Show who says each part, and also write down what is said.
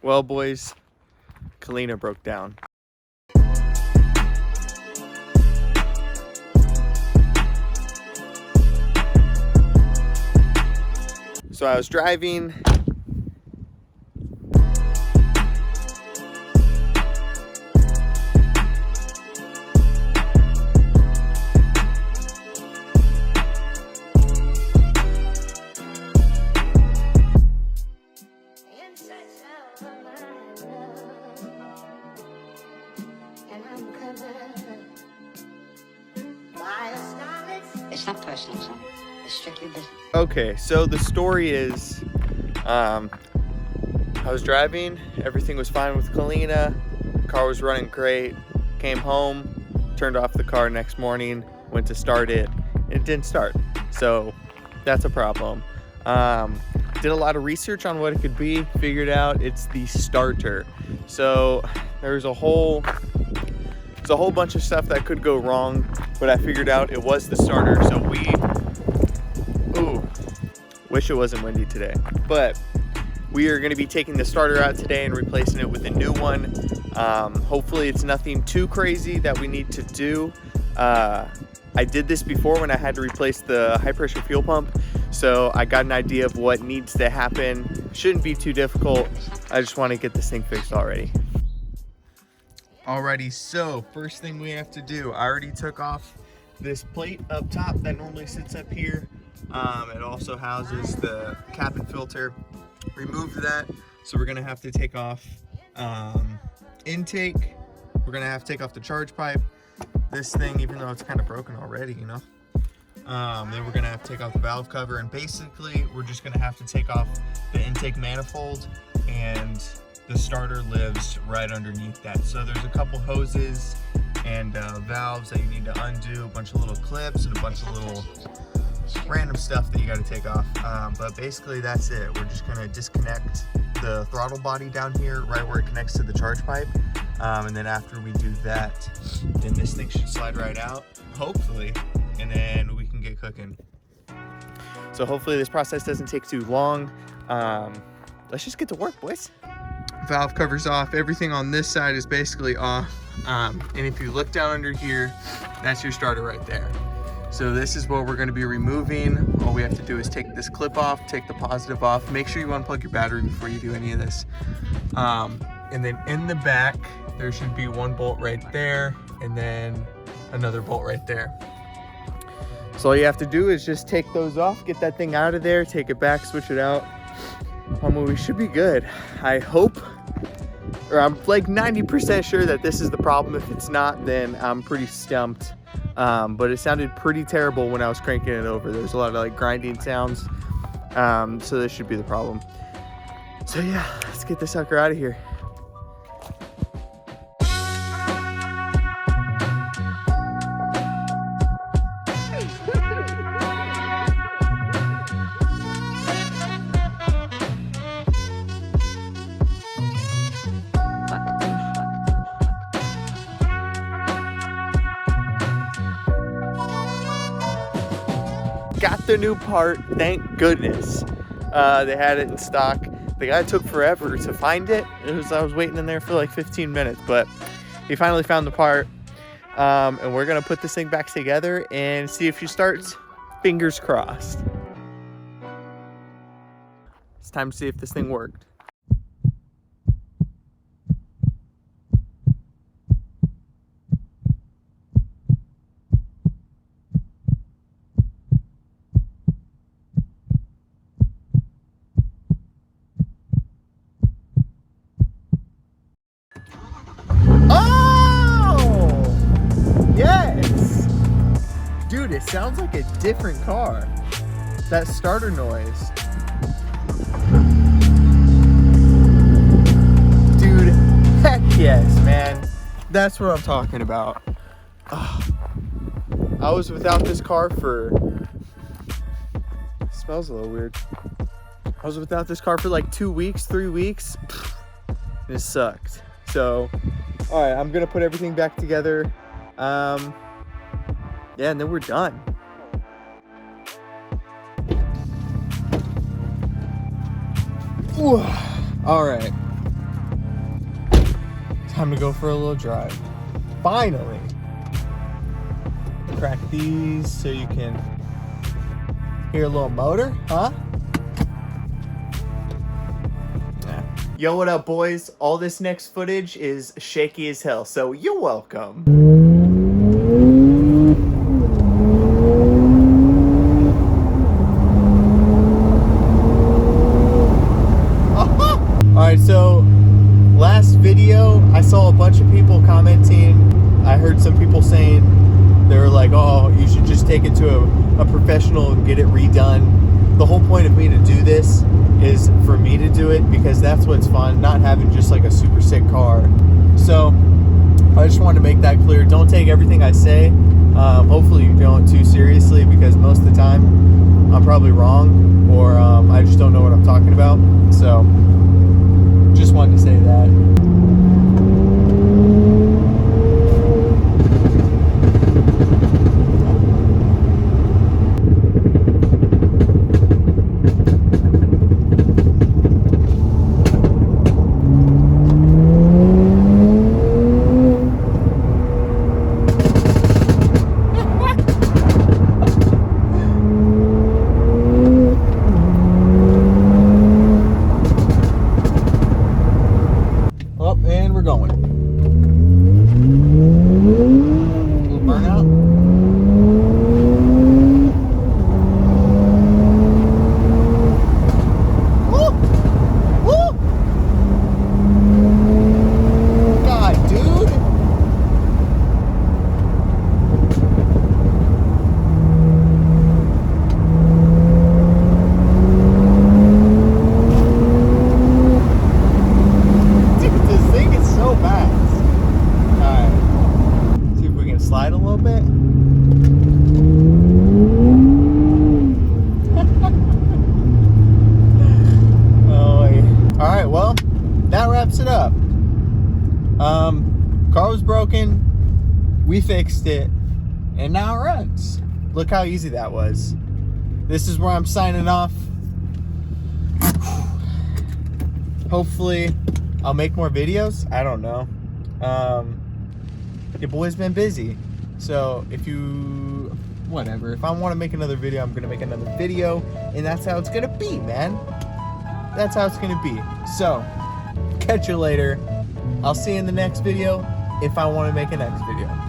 Speaker 1: Well, boys, Callina broke down. So I was driving.
Speaker 2: It's not personal, son. It's strictly business.
Speaker 1: Okay, so the story is, I was driving, everything was fine with Callina, car was running great, came home, turned off the car next morning, went to start it, and it didn't start. So that's a problem. Did a lot of research on what it could be, figured out it's the starter. So there's a whole bunch of stuff that could go wrong, but I figured out it was the starter. So wish it wasn't windy today, but we are going to be taking the starter out today and replacing it with a new one. Hopefully it's nothing too crazy that we need to do. I did this before when I had to replace the high pressure fuel pump, so I got an idea of what needs to happen. Shouldn't be too difficult. I just want to get this thing fixed already. Alrighty, so first thing we have to do, I already took off this plate up top that normally sits up here. It also houses the cap and filter. Removed that, so we're gonna have to take off intake. We're gonna have to take off the charge pipe. This thing, even though it's kind of broken already, you know. Then we're gonna have to take off the valve cover, and basically we're just gonna have to take off the intake manifold, and the starter lives right underneath that. So there's a couple hoses and valves that you need to undo, a bunch of little clips and a bunch of little random stuff that you got to take off, but basically that's it. We're just going to disconnect the throttle body down here right where it connects to the charge pipe, and then after we do that, then this thing should slide right out, hopefully, and then we can get cooking. So hopefully this process doesn't take too long. Let's just get to work, boys. Valve cover's off. Everything on this side is basically off, and if you look down under here, that's your starter right there. So this is what we're going to be removing. All we have to do is take this clip off, take the positive off. Make sure you unplug your battery before you do any of this. And then in the back, there should be one bolt right there, and then another bolt right there. So all you have to do is just take those off, get that thing out of there, take it back, switch it out. We should be good. I hope, or I'm like 90% sure that this is the problem. If it's not, then I'm pretty stumped. But it sounded pretty terrible when I was cranking it over. There's a lot of like grinding sounds. So this should be the problem. So yeah, let's get this sucker out of here. Got the new part, thank goodness. They had it in stock. The guy took forever to find it. I was waiting in there for like 15 minutes, but he finally found the part. And we're gonna put this thing back together and see if she starts. Fingers crossed. It's time to see if this thing worked. Dude, it sounds like a different car. That starter noise. Dude, heck yes, man. That's what I'm talking about. I was without this car for... It smells a little weird. I was without this car for like 2 weeks, 3 weeks. And it sucked. So, alright, I'm gonna put everything back together. Yeah, and then we're done. All right, Time to go for a little drive. Finally. Crack these so you can hear a little motor, huh? Yeah. Yo, what up, boys? All this next footage is shaky as hell, so you're welcome. Alright, so last video I saw a bunch of people commenting. I heard some people saying they were like, oh, you should just take it to a professional and get it redone. The whole point of me to do this is for me to do it because that's what's fun, not having just like a super sick car. So I just wanted to make that clear. Don't take everything I say. Hopefully you don't too seriously because most of the time I'm probably wrong or I just don't know what I'm talking about. So just wanted to say that. And we're going. A little burnout. Woo! Woo! God, dude. Slide a little bit. Oh, yeah. All right, well, that wraps it up. Car was broken, we fixed it, and now it runs. Look how easy that was. This is where I'm signing off. Hopefully I'll make more videos. I don't know. Your boy's been busy, so if I want to make another video, I'm gonna make another video, and that's how it's gonna be, man. That's how it's gonna be. So catch you later. I'll see you in the next video if I want to make a next video.